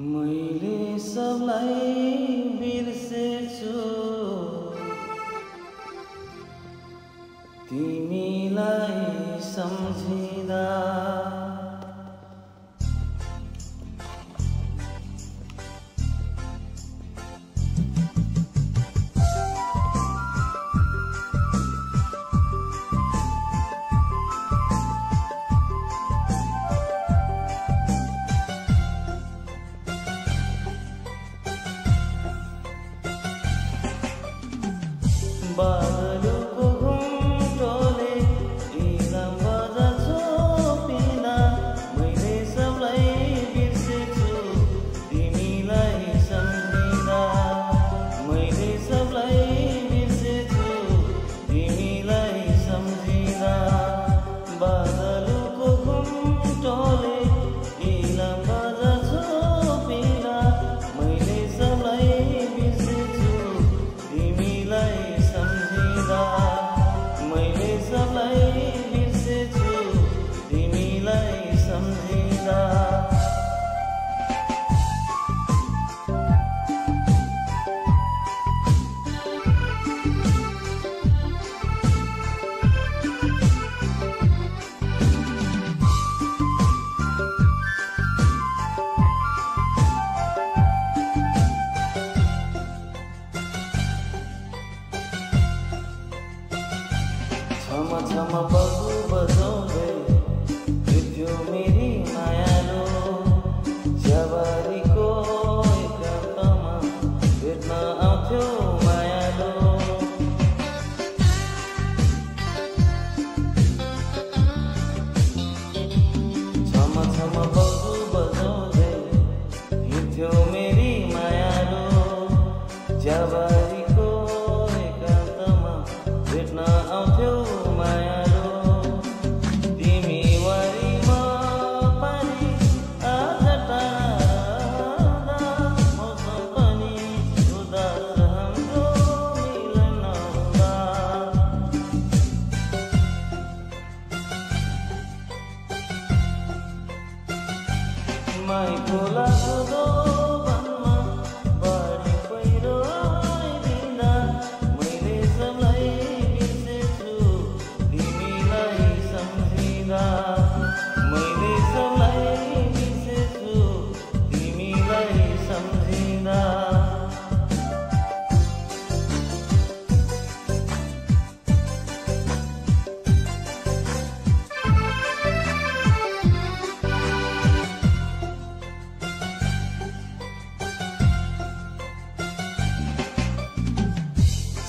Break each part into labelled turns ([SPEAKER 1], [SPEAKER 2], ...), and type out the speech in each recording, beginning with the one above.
[SPEAKER 1] मैले सबलाई बिर्सेछु तिमीलाई सम्झिँदा। बादलको घुम्टोले इलाम बजा छोपिँदा मैले सबलाई बिर्सेछु तिमीलाई सम्झिँदा। मैले सबलाई बिर्सेछु तिमीलाई सम्झिँदा। बादलको घुम्टोले इलाम बजा छोपिँदा मैले सबलाई बिर्सेछु तिमीलाई सम्झिँदा। मैले सबलाई बिर्सेछु तिमीलाई सम्झिँदा। छम छम बहु बजाउँदै बित्यो मेरी मायालो। ज्याबारीको एकान्तमा भेट्न आउँथ्यो मायालो। छम छम बहु बजाउँदै हिँड्थ्यो मेरी मायालो। ज्याबारीको एकान्तमा भेट्न आउँथ्यो मायालो। तिमी वारीमा पानी आज टाढा मौसम पनि उदास हाम्रो मिलन नहुँदा। माई खोलाको दोभानमा बाढी पहिरो आइदिँदा मैले सबलाई बिर्सेछु तिमीलाई सम्झिँदा। मैले सबलाई बिर्सेछु तिमीलाई सम्झिँदा।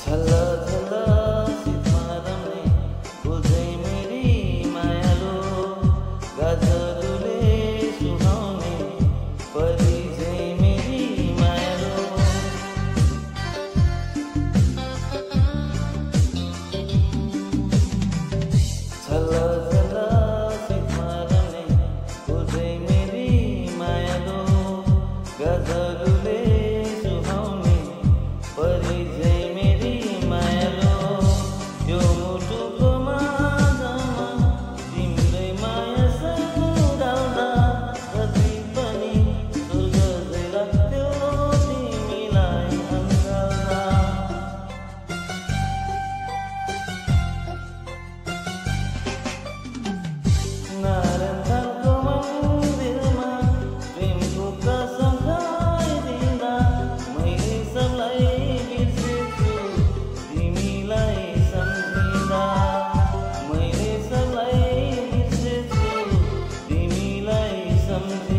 [SPEAKER 1] छल्ल छल्ल शीतमा रम्ने फुल्छै मेरी मायालो। गाजरले सुहाउने परी झै मेरी मायालो। छल्ल छल्ल शीतमा रम्ने फुल्छै मेरी मायालो। गाजरले सुहाउने परी झै मेरी मायालो। यो मुटुको माझमा तिम्रै माया सङ्गाल्दा जति पनि स्वर्ग झै लाग्थ्यो तिमीलाई अँगाल्दा। नारायणको मन्दिरमा प्रेमको कसम खाइदिँदा मैले सबलाई बिर्सेछु तिमीलाई सम्झिँदा। मैले सबलाई बिर्सेछु तिमीलाई सम्झिँदा।